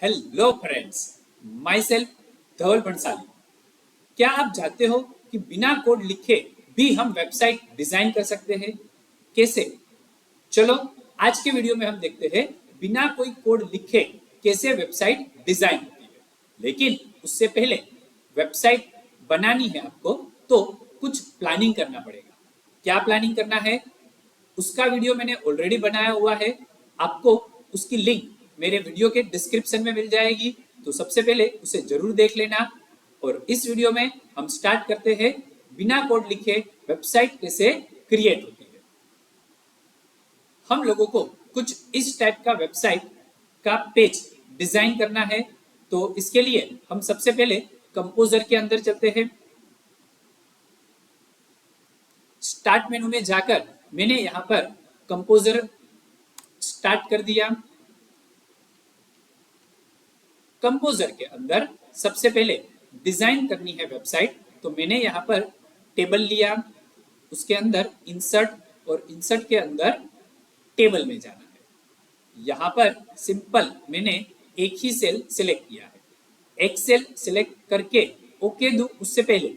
Hello friends, my self धवल बंसाली। क्या आप जानते हो कि बिना कोड लिखे भी हम वेबसाइट डिजाइन कर सकते हैं? कैसे? चलो आज के वीडियो में हम देखते हैं बिना कोई कोड लिखे कैसे वेबसाइट डिजाइन होती है। लेकिन उससे पहले वेबसाइट बनानी है आपको तो कुछ प्लानिंग करना पड़ेगा। क्या प्लानिंग करना है उसका वीडियो मैंने ऑलरेडी बनाया हुआ है। आपको उसकी लिंक मेरे वीडियो के डिस्क्रिप्शन में मिल जाएगी, तो सबसे पहले उसे जरूर देख लेना। और इस वीडियो में हम स्टार्ट करते हैं बिना कोड लिखे वेबसाइट कैसे क्रिएट होती है। हम लोगों को कुछ इस टाइप का वेबसाइट का पेज डिजाइन करना है, तो इसके लिए हम सबसे पहले कंपोजर के अंदर चलते हैं। स्टार्ट मेनू में जाकर मैंने यहाँ पर कंपोजर स्टार्ट कर दिया। कंपोजर के अंदर सबसे पहले डिजाइन करनी है वेबसाइट, तो मैंने यहाँ पर टेबल लिया, उसके अंदर इंसर्ट और इंसर्ट के अंदर टेबल में जाना है। यहाँ पर सिंपल मैंने एक ही सेल सिलेक्ट किया है। एक सेल सिलेक्ट करके ओके दो, उससे पहले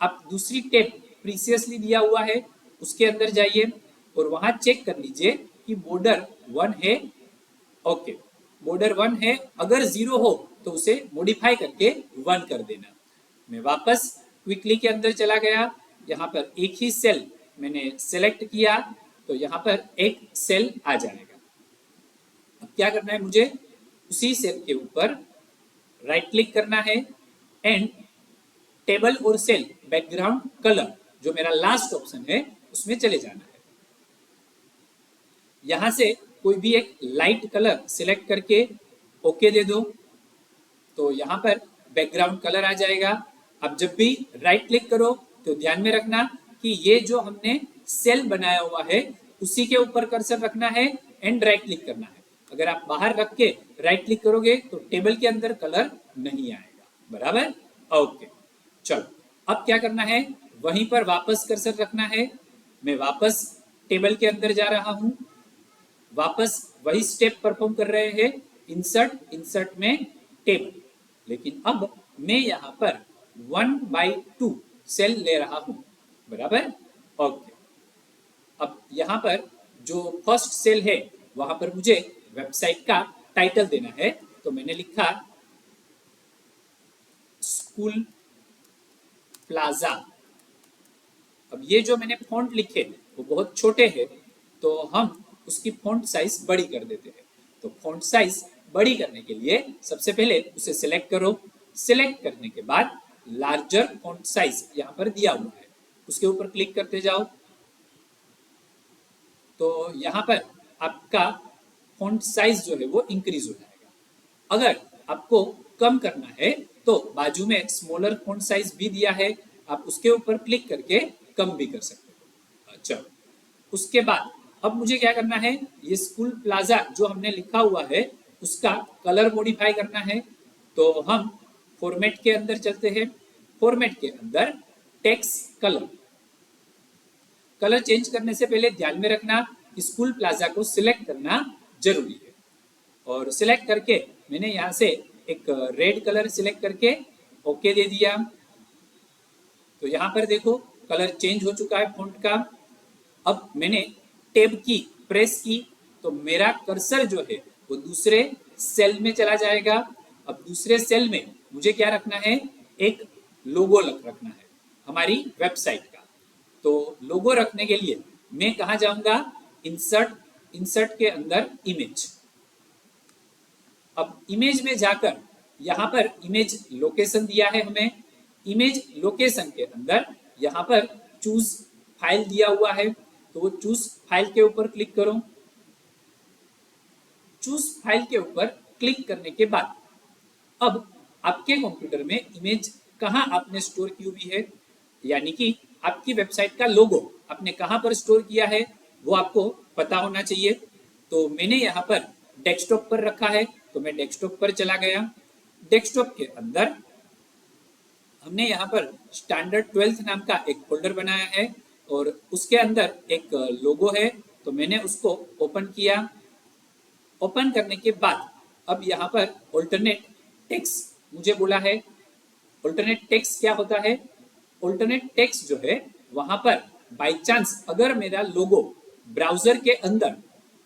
आप दूसरी टेब प्रीसियसली दिया हुआ है उसके अंदर जाइए और वहां चेक कर लीजिए कि बॉर्डर 1 है। ओके, बॉर्डर 1 है, अगर 0 हो तो उसे मॉडिफाई करके 1 कर देना। मैं वापस क्विकली के अंदर चला गया, यहाँ पर एक ही सेल मैंने सेलेक्ट किया, तो यहाँ पर एक सेल आ जाएगा। अब क्या करना है, मुझे उसी सेल के ऊपर राइट क्लिक करना है एंड टेबल और सेल बैकग्राउंड कलर, जो मेरा लास्ट ऑप्शन है, उसमें चले जाना है। यहां से कोई भी एक लाइट कलर सिलेक्ट करके ओके दे दो, तो यहाँ पर बैकग्राउंड कलर आ जाएगा। अब जब भी राइट क्लिक करो तो ध्यान में रखना कि ये जो हमने सेल बनाया हुआ है उसी के ऊपर कर्सर रखना है एंड राइट क्लिक करना है। अगर आप बाहर रख के राइट क्लिक करोगे तो टेबल के अंदर कलर नहीं आएगा। बराबर? ओके, चलो अब क्या करना है, वहीं पर वापस कर्सर रखना है। मैं वापस टेबल के अंदर जा रहा हूं, वापस वही स्टेप परफॉर्म कर रहे हैं, इंसर्ट इंसर्ट में टेबल, लेकिन अब मैं यहाँ पर 1/2 सेल ले रहा हूं। बराबर? ओके, अब यहाँ पर जो फर्स्ट सेल है वहां पर मुझे वेबसाइट का टाइटल देना है, तो मैंने लिखा स्कूल प्लाजा। अब ये जो मैंने फॉन्ट लिखे वो बहुत छोटे हैं, तो हम उसकी फॉन्ट साइज बड़ी कर देते हैं। तो फॉन्ट साइज बड़ी करने के लिए सबसे पहले उसे सिलेक्ट करो। सिलेक्ट करने के बाद लार्जर फॉन्ट साइज यहाँ पर दिया हुआ है, उसके ऊपर क्लिक करते जाओ, तो यहाँ पर आपका फॉन्ट साइज जो है वो इंक्रीज हो जाएगा। अगर आपको कम करना है तो बाजू में स्मॉलर फॉन्ट साइज भी दिया है, आप उसके ऊपर क्लिक करके कम भी कर सकते हो। चलो, उसके बाद अब मुझे क्या करना है, ये स्कूल प्लाजा जो हमने लिखा हुआ है उसका कलर मॉडिफाई करना है। तो हम फॉर्मेट के अंदर चलते हैं। फॉर्मेट के अंदर टेक्स्ट कलर, कलर चेंज करने से पहले ध्यान में रखना कि स्कूल प्लाजा को सिलेक्ट करना जरूरी है। और सिलेक्ट करके मैंने यहाँ से एक रेड कलर सिलेक्ट करके ओके दे दिया। तो यहाँ पर देखो कलर चेंज हो चुका है फॉन्ट का। अब मैंने टेब की प्रेस की तो मेरा कर्सर जो है वो दूसरे सेल में चला जाएगा। अब दूसरे सेल में मुझे क्या रखना है, एक लोगो रखना है हमारी वेबसाइट का। तो लोगो रखने के लिए मैं कहाँ जाऊंगा, इंसर्ट, इंसर्ट के अंदर इमेज। अब इमेज में जाकर यहाँ पर इमेज लोकेशन दिया है हमें, इमेज लोकेशन के अंदर यहाँ पर चूज फाइल दिया हुआ है, तो वो चूज फाइल के ऊपर क्लिक करो। चूज फाइल के ऊपर क्लिक करने के बाद अब आपके कंप्यूटर में इमेज कहाँ आपने स्टोर की हुई है, यानी कि आपकी वेबसाइट का लोगो आपने कहाँ पर स्टोर किया है वो आपको पता होना चाहिए। तो मैंने यहाँ पर डेस्कटॉप पर रखा है, तो मैं डेस्कटॉप पर चला गया। डेस्कटॉप के अंदर हमने यहाँ पर स्टैंडर्ड 12th नाम का एक फोल्डर बनाया है और उसके अंदर एक लोगो है, तो मैंने उसको ओपन किया। ओपन करने के बाद अब यहाँ पर ऑल्टरनेट टेक्स्ट मुझे बोला है। ऑल्टरनेट टेक्स्ट क्या होता है? ऑल्टरनेट टेक्स्ट जो है वहां पर बाय चांस अगर मेरा लोगो ब्राउजर के अंदर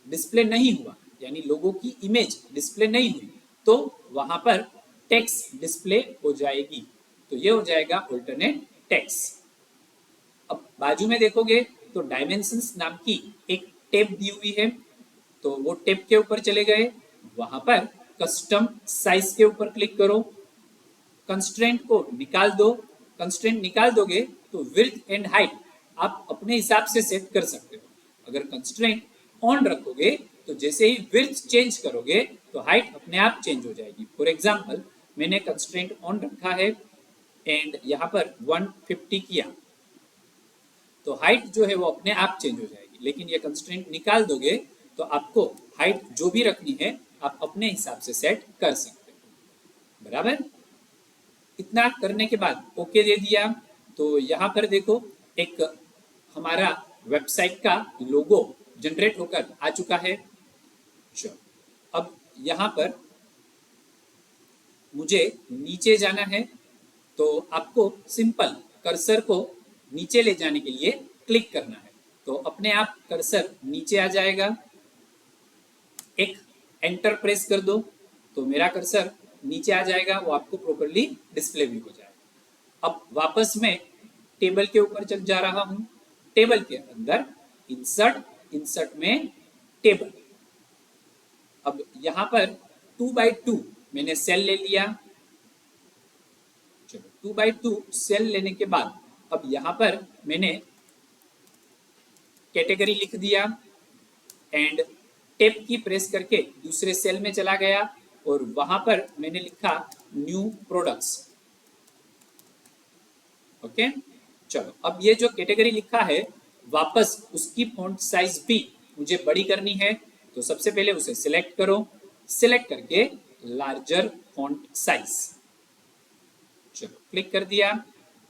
डिस्प्ले नहीं हुआ, यानी लोगो की इमेज डिस्प्ले नहीं हुई, तो वहां पर टेक्स्ट डिस्प्ले हो जाएगी। तो ये हो जाएगा ऑल्टरनेट टेक्स्ट। अब बाजू में देखोगे तो डायमेंशंस नाम की एक टैब दी हुई है, तो वो टैब के ऊपर चले गए, वहां पर कस्टम साइज के ऊपर क्लिक करो, कंस्ट्रेंट को निकाल दो। कंस्ट्रेंट निकाल दोगे तो विड्थ एंड हाइट आप अपने हिसाब से सेट कर सकते हो। अगर कंस्ट्रेंट ऑन रखोगे तो जैसे ही विड्थ चेंज करोगे तो हाइट अपने आप चेंज हो जाएगी। फॉर एग्जांपल मैंने कंस्ट्रेंट ऑन रखा है एंड यहाँ पर 150 किया तो हाइट जो है वो अपने आप चेंज हो जाएगी। लेकिन ये कंस्ट्रेंट निकाल दोगे तो आपको हाइट जो भी रखनी है आप अपने हिसाब से सेट कर सकते हो। बराबर? इतना करने के बाद ओके दे दिया तो यहाँ पर देखो एक हमारा वेबसाइट का लोगो जनरेट होकर आ चुका है। चलो अब यहाँ पर मुझे नीचे जाना है, तो आपको सिंपल कर्सर को नीचे ले जाने के लिए क्लिक करना है, तो अपने आप कर्सर नीचे आ जाएगा। एक एंटर प्रेस कर दो तो मेरा कर्सर नीचे आ जाएगा, वो आपको प्रॉपर्ली डिस्प्ले भी हो जाएगा। अब वापस मैं टेबल के ऊपर चल जा रहा हूं, टेबल के अंदर इंसर्ट, इंसर्ट में टेबल। अब यहां पर 2x2 मैंने सेल ले लिया। चलो 2x2 सेल लेने के बाद अब यहां पर मैंने कैटेगरी लिख दिया एंड टेप की प्रेस करके दूसरे सेल में चला गया और वहां पर मैंने लिखा न्यू प्रोडक्ट्स। ओके, चलो अब ये जो कैटेगरी लिखा है वापस उसकी फॉन्ट साइज भी मुझे बड़ी करनी है, तो सबसे पहले उसे सिलेक्ट करो, सिलेक्ट करके लार्जर फॉन्ट साइज, चलो क्लिक कर दिया।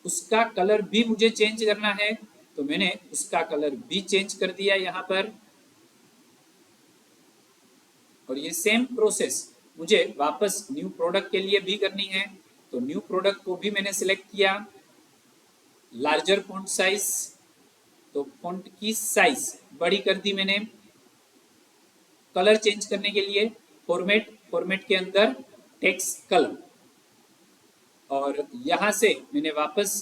उसका कलर भी मुझे चेंज करना है, तो मैंने उसका कलर भी चेंज कर दिया यहाँ पर। और ये सेम प्रोसेस मुझे वापस न्यू प्रोडक्ट के लिए भी करनी है, तो न्यू प्रोडक्ट को भी मैंने सिलेक्ट किया, लार्जर फॉन्ट साइज, तो फॉन्ट की साइज बड़ी कर दी मैंने। कलर चेंज करने के लिए फॉर्मेट, फॉर्मेट के अंदर टेक्स्ट कलर, और यहां से मैंने वापस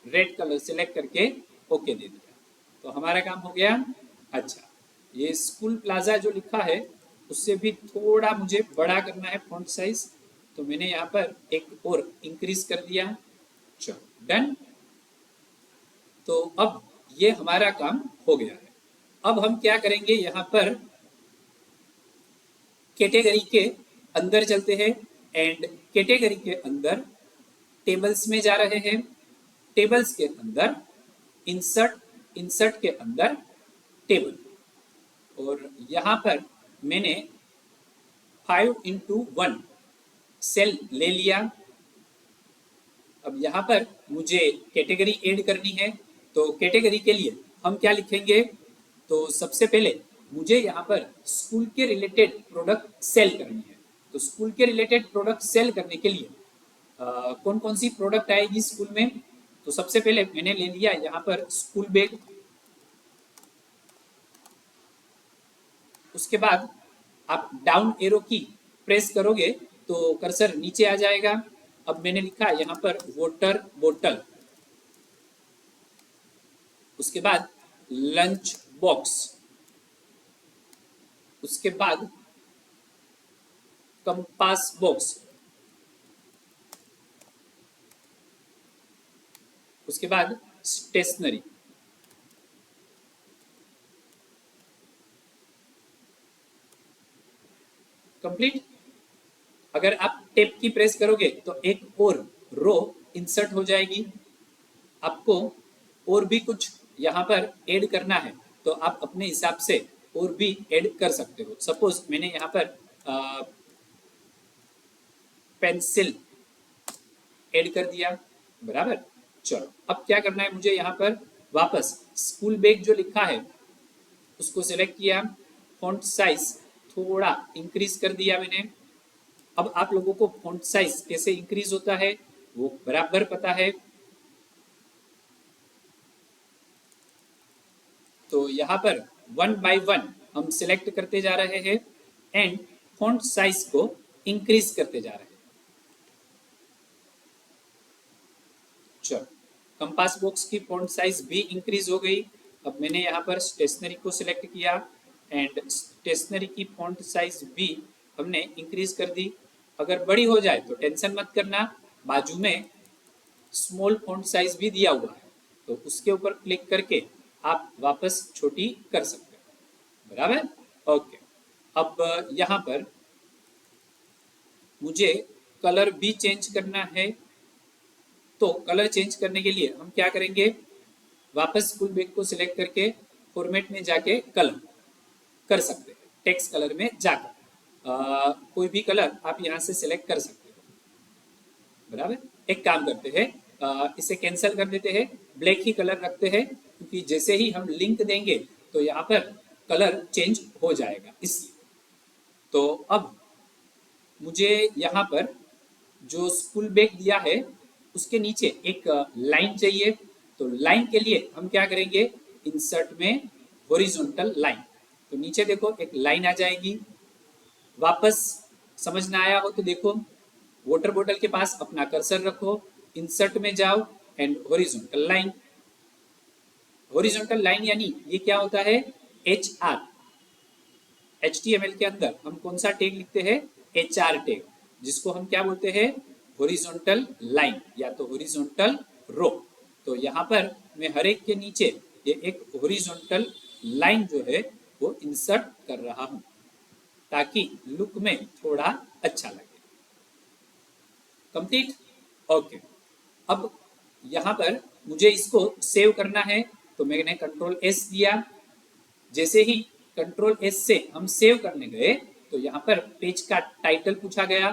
रेड कलर सिलेक्ट करके ओके दे दिया, तो हमारा काम हो गया। अच्छा, ये स्कूल प्लाजा जो लिखा है उससे भी थोड़ा मुझे बड़ा करना है फॉन्ट साइज, तो मैंने यहाँ पर एक और इंक्रीज कर दिया। चलो डन। तो अब ये हमारा काम हो गया है। अब हम क्या करेंगे, यहाँ पर कैटेगरी के अंदर चलते हैं एंड कैटेगरी के अंदर टेबल्स में जा रहे हैं। टेबल्स के अंदर इंसर्ट, इंसर्ट के अंदर टेबल, और यहाँ पर मैंने 5x1 सेल ले लिया। अब यहाँ पर मुझे कैटेगरी ऐड करनी है, तो कैटेगरी के लिए हम क्या लिखेंगे, तो सबसे पहले मुझे यहाँ पर स्कूल के रिलेटेड प्रोडक्ट सेल करनी है। तो स्कूल के रिलेटेड प्रोडक्ट सेल करने के लिए कौन कौन सी प्रोडक्ट आएगी स्कूल में, तो सबसे पहले मैंने ले लिया यहाँ पर स्कूल बैग। उसके बाद आप डाउन एरो की प्रेस करोगे तो कर्सर नीचे आ जाएगा। अब मैंने लिखा यहाँ पर वाटर बोतल, उसके बाद लंच बॉक्स, उसके बाद कंपास बॉक्स, उसके बाद स्टेशनरी। कंप्लीट। अगर आप टेप की प्रेस करोगे तो एक और रो इंसर्ट हो जाएगी। आपको और भी कुछ यहाँ पर ऐड करना है तो आप अपने हिसाब से और भी ऐड कर सकते हो। सपोज मैंने यहाँ पर पेंसिल ऐड कर दिया, बराबर। चलो अब क्या करना है मुझे, यहाँ पर वापस स्कूल बैग जो लिखा है उसको सिलेक्ट किया, फॉन्ट साइज थोड़ा इंक्रीज कर दिया मैंने। अब आप लोगों को फॉन्ट साइज कैसे इंक्रीज होता है वो बराबर पता है। तो यहाँ पर वन बाय वन हम सिलेक्ट करते जा रहे हैं एंड फॉन्ट साइज को इंक्रीज करते जा रहे हैं। चलो, कंपास बॉक्स की फॉन्ट साइज भी इंक्रीज हो गई। अब मैंने यहाँ पर स्टेशनरी को सिलेक्ट किया एंड स्टेशनरी की फॉन्ट साइज भी हमने इंक्रीज कर दी। अगर बड़ी हो जाए तो टेंशन मत करना, बाजू में स्मॉल फॉन्ट साइज भी दिया हुआ है, तो उसके ऊपर क्लिक करके आप वापस छोटी कर सकते हैं। बराबर, ओके। अब यहाँ पर मुझे कलर भी चेंज करना है, तो कलर चेंज करने के लिए हम क्या करेंगे, वापस फुल बैक को सिलेक्ट करके फॉर्मेट में जाके कलर कर सकते हैं। टेक्स्ट कलर में जाकर कोई भी कलर आप यहाँ से सिलेक्ट कर सकते हो। बराबर, एक काम करते हैं, इसे कैंसिल कर देते हैं, ब्लैक ही कलर रखते हैं, क्योंकि जैसे ही हम लिंक देंगे तो यहाँ पर कलर चेंज हो जाएगा इसलिए। तो अब मुझे यहाँ पर जो स्कूल बैग दिया है उसके नीचे एक लाइन चाहिए। तो लाइन के लिए हम क्या करेंगे, इंसर्ट में हॉरिजॉन्टल लाइन, तो नीचे देखो एक लाइन आ जाएगी। वापस समझ ना आया हो तो देखो, वाटर बॉटल के पास अपना कर्सर रखो, इंसर्ट में जाओ and horizontal line. Horizontal line यानी ये क्या होता है, HR। HTML के अंदर हम कौन सा टैग लिखते हैं, HR टैग, जिसको हम क्या बोलते हैं, हॉरिजॉन्टल लाइन या तो हॉरिजॉन्टल रो। तो यहाँ पर मैं हर एक के नीचे ये एक हॉरिजॉन्टल लाइन जो है वो इंसर्ट कर रहा हूँ, ताकि लुक में थोड़ा अच्छा लगे। Complete, okay. अब यहाँ पर मुझे इसको सेव करना है, तो मैंने कंट्रोल S दिया। जैसे ही कंट्रोल S से हम सेव करने गए तो यहाँ पर पेज का टाइटल पूछा गया।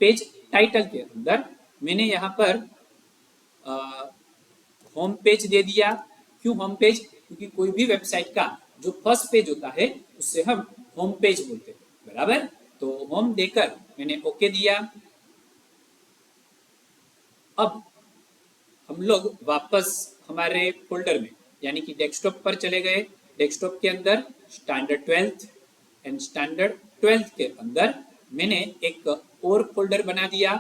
पेज टाइटल के अंदर मैंने यहाँ पर होम पेज दे दिया। क्यों होम पेज, क्योंकि कोई भी वेबसाइट का जो फर्स्ट पेज होता है उससे हम होम पेज बोलते हैं। बराबर, तो होम देकर मैंने ओके दिया। अब हम लोग वापस हमारे फोल्डर में यानी कि डेस्कटॉप पर चले गए। डेस्कटॉप के अंदर standard 12th and standard 12th के अंदर मैंने एक और फोल्डर बना दिया।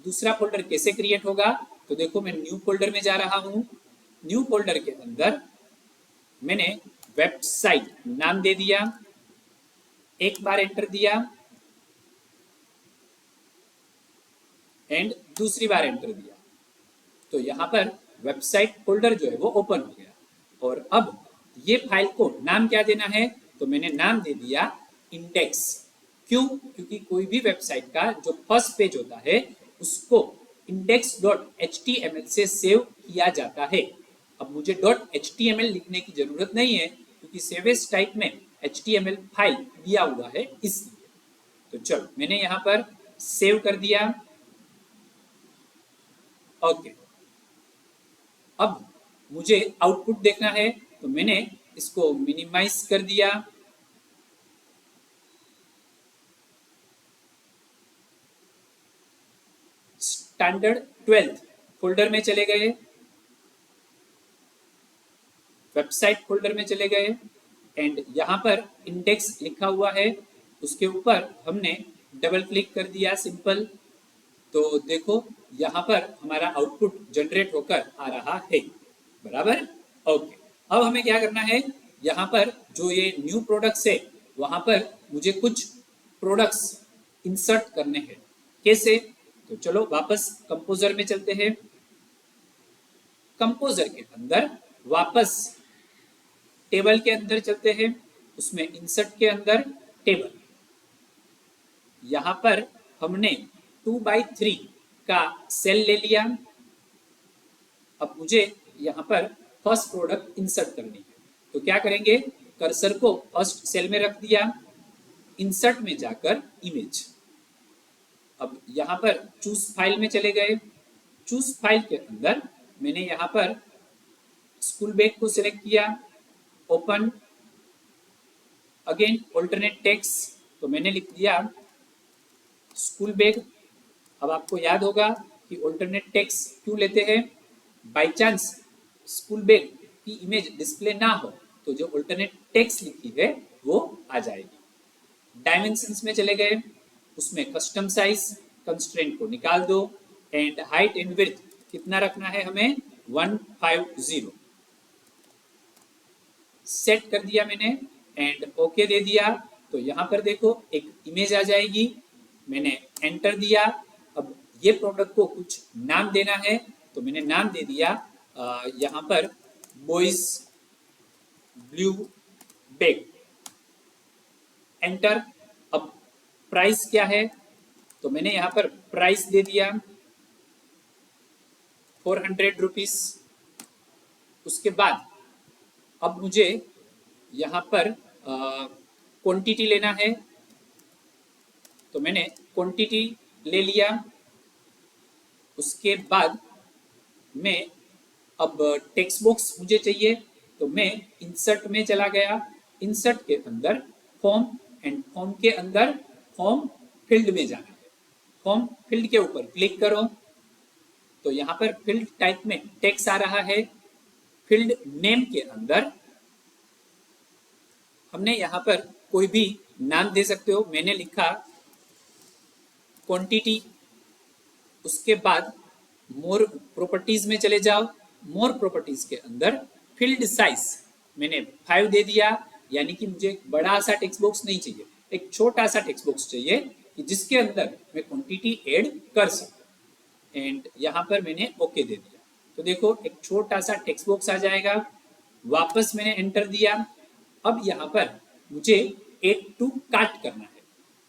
दूसरा फोल्डर कैसे क्रिएट होगा, तो देखो मैं न्यू फोल्डर में जा रहा हूँ। न्यू फोल्डर के अंदर मैंने वेबसाइट नाम दे दिया, एक बार एंटर दिया एंड दूसरी बार एंटर दिया, तो यहाँ पर वेबसाइट फोल्डर जो है वो ओपन हो गया। और अब ये फाइल को नाम क्या देना है, तो मैंने नाम दे दिया इंडेक्स। क्यों, क्योंकि कोई भी वेबसाइट का जो फर्स्ट पेज होता है उसको index.html से सेव किया जाता है। अब मुझे .html लिखने की जरूरत नहीं है, क्योंकि सेव एज टाइप में HTML फाइल दिया हुआ है इसलिए। तो चलो मैंने यहाँ पर सेव कर दिया, ओके। अब मुझे आउटपुट देखना है, तो मैंने इसको मिनिमाइज कर दिया। स्टैंडर्ड 12th फोल्डर में चले गए, वेबसाइट फोल्डर में चले गए एंड यहाँ पर इंडेक्स लिखा हुआ है, उसके ऊपर हमने डबल क्लिक कर दिया, सिंपल। तो देखो यहाँ पर हमारा आउटपुट जनरेट होकर आ रहा है। बराबर, ओके। अब हमें क्या करना है, यहाँ पर जो ये न्यू प्रोडक्ट्स है वहाँ पर मुझे कुछ प्रोडक्ट्स इंसर्ट करने हैं। कैसे, तो चलो वापस कंपोजर में चलते हैं। कंपोजर के अंदर वापस टेबल के अंदर चलते हैं, उसमें इंसर्ट के अंदर टेबल। यहाँ पर हमने 2x3 का सेल ले लिया। अब मुझे यहाँ पर फर्स्ट प्रोडक्ट इंसर्ट करनी है, तो क्या करेंगे, कर्सर को फर्स्ट सेल में रख दिया, इंसर्ट में जाकर इमेज। अब यहाँ पर चूज फाइल में चले गए। चूज फाइल के अंदर मैंने यहाँ पर स्कूल बैग को सिलेक्ट किया, ओपन, अगेन ऑल्टरनेट टेक्स्ट, तो मैंने लिख दिया स्कूल बैग। अब आपको याद होगा कि ऑल्टरनेट टेक्स्ट क्यों लेते हैं। बाई चांस स्कूल बैग की इमेज डिस्प्ले ना हो तो जो ऑल्टरनेट टेक्स्ट लिखी है वो आ जाएगी। डायमेंशंस में चले गए, उसमें कस्टम साइज कंस्ट्रेंट को निकाल दो एंड हाइट एंड विड्थ कितना रखना है हमें 150 सेट कर दिया मैंने एंड ओके दे दिया। तो यहाँ पर देखो एक इमेज आ जाएगी, मैंने एंटर दिया। अब ये प्रोडक्ट को कुछ नाम देना है तो मैंने नाम दे दिया यहाँ पर बॉयज ब्लू बैग, एंटर। अब प्राइस क्या है तो मैंने यहाँ पर प्राइस दे दिया 400 रुपीज। उसके बाद अब मुझे यहाँ पर क्वांटिटी लेना है तो मैंने क्वांटिटी ले लिया। उसके बाद मैं अब टेक्स्ट बॉक्स मुझे चाहिए तो मैं इंसर्ट में चला गया। इंसर्ट के अंदर फॉर्म एंड फॉर्म के अंदर फॉर्म फील्ड में जाना है। फॉर्म फील्ड के ऊपर क्लिक करो तो यहाँ पर फील्ड टाइप में टेक्स्ट आ रहा है। फील्ड नेम के अंदर हमने यहाँ पर कोई भी नाम दे सकते हो। मैंने लिखा क्वांटिटी। उसके बाद मोर प्रॉपर्टीज में चले जाओ। मोर प्रॉपर्टीज के अंदर फील्ड साइज मैंने 5 दे दिया, यानी कि मुझे एक बड़ा सा टेक्स्ट बॉक्स नहीं चाहिए, एक छोटा सा टेक्स्ट बॉक्स चाहिए कि जिसके अंदर मैं क्वांटिटी ऐड कर सकूं। एंड यहाँ पर मैंने ओके दे दिया तो देखो एक छोटा सा टेक्स्ट बॉक्स आ जाएगा। वापस मैंने एंटर दिया। अब यहाँ पर मुझे एड टू कार्ट करना है।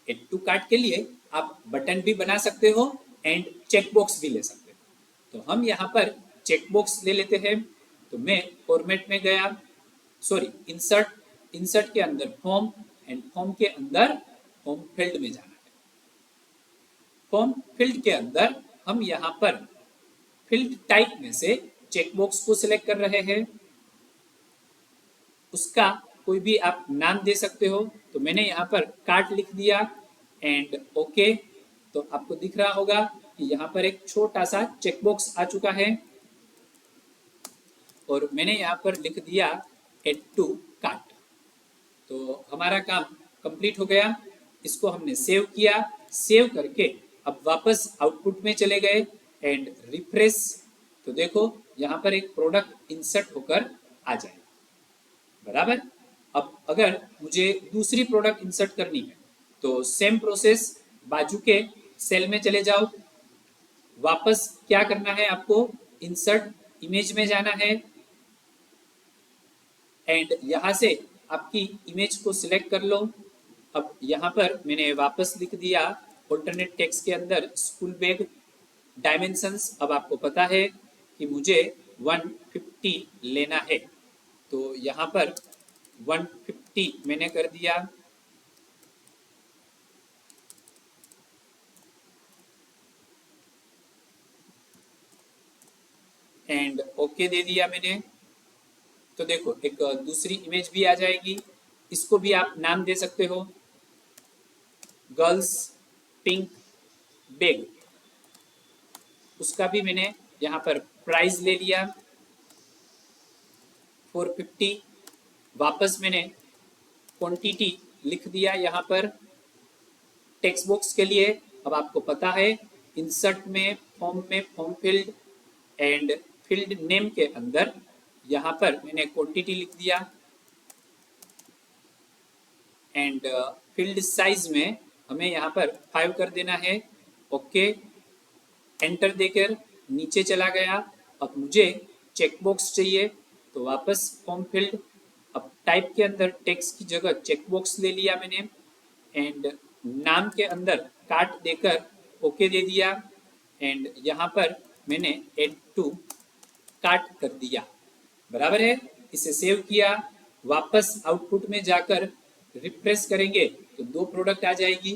एड टू कार्ट के लिए आप बटन भी बना सकते हो एंड चेक बॉक्स भी ले सकते हो। तो हम यहाँ पर चेक बॉक्स ले लेते हैं। तो मैं फॉर्मेट में गया, सॉरी इंसर्ट। इंसर्ट के अंदर फॉर्म एंड फॉर्म के अंदर फॉर्म फील्ड में जाना है। फॉर्म फील्ड के अंदर हम यहाँ पर फील्ड टाइप में से चेक बॉक्स को सिलेक्ट कर रहे हैं। उसका कोई भी आप नाम दे सकते हो तो मैंने यहाँ पर कार्ट लिख दिया एंड ओके। तो आपको दिख रहा होगा कि यहाँ पर एक छोटा सा चेक बॉक्स आ चुका है और मैंने यहाँ पर लिख दिया एड टू कार्ट। तो हमारा काम कंप्लीट हो गया। इसको हमने सेव किया। सेव करके अब वापस आउटपुट में चले गए एंड रिफ्रेश। तो देखो यहाँ पर एक प्रोडक्ट इंसर्ट होकर आ जाए, बराबर। अब अगर मुझे दूसरी प्रोडक्ट इंसर्ट करनी है तो सेम प्रोसेस, बाजू के सेल में चले जाओ। वापस क्या करना है आपको, इंसर्ट इमेज में जाना है एंड यहाँ से आपकी इमेज को सिलेक्ट कर लो। अब यहाँ पर मैंने वापस लिख दिया ऑल्टरनेट टेक्स्ट के अंदर स्कूल बैग। डायमेंशंस अब आपको पता है कि मुझे 150 लेना है तो यहाँ पर 150 मैंने कर दिया। एंड ओके दे दिया मैंने। तो देखो एक दूसरी इमेज भी आ जाएगी। इसको भी आप नाम दे सकते हो, गर्ल्स पिंक बैग। उसका भी मैंने यहाँ पर प्राइस ले लिया 450। वापस मैंने क्वांटिटी लिख दिया यहाँ पर टेक्स्ट बॉक्स के लिए। अब आपको पता है इंसर्ट में form field and field name के अंदर यहाँ पर मैंने क्वांटिटी लिख दिया एंड फील्ड साइज में हमें यहाँ पर 5 कर देना है। ओके एंटर देकर नीचे चला गया। अब मुझे चेक बॉक्स चाहिए तो वापस फॉर्म फील्ड। अब टाइप के अंदर टेक्स्ट की जगह चेक बॉक्स ले लिया मैंने एंड नाम के अंदर कार्ट देकर ओके दे दिया एंड यहाँ पर मैंने एड टू कार्ट कर दिया, बराबर है। इसे सेव किया। वापस आउटपुट में जाकर रिफ्रेश करेंगे तो 2 प्रोडक्ट आ जाएगी।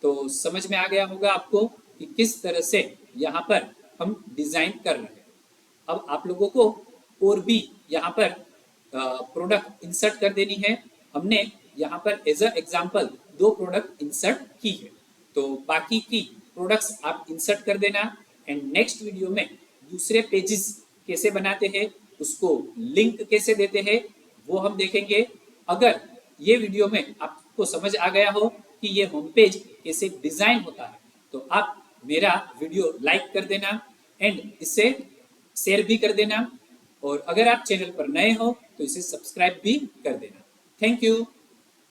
तो समझ में आ गया होगा आपको कि किस तरह से यहाँ पर हम डिजाइन कर रहे हैं। अब आप लोगों को और भी यहाँ पर प्रोडक्ट इंसर्ट कर देनी है। हमने यहाँ पर as a example 2 product insert की है। तो बाकी की प्रोडक्ट्स आप इंसर्ट कर देना एंड नेक्स्ट वीडियो में दूसरे पेजेस कैसे बनाते हैं, उसको लिंक कैसे देते हैं, वो हम देखेंगे। अगर ये वीडियो में आपको समझ आ गया हो कि ये होम पेज कैसे डिजाइन होता है, तो आप मेरा वीडियो लाइक कर देना एंड इसे शेयर भी कर देना, और अगर आप चैनल पर नए हो तो इसे सब्सक्राइब भी कर देना। Thank you.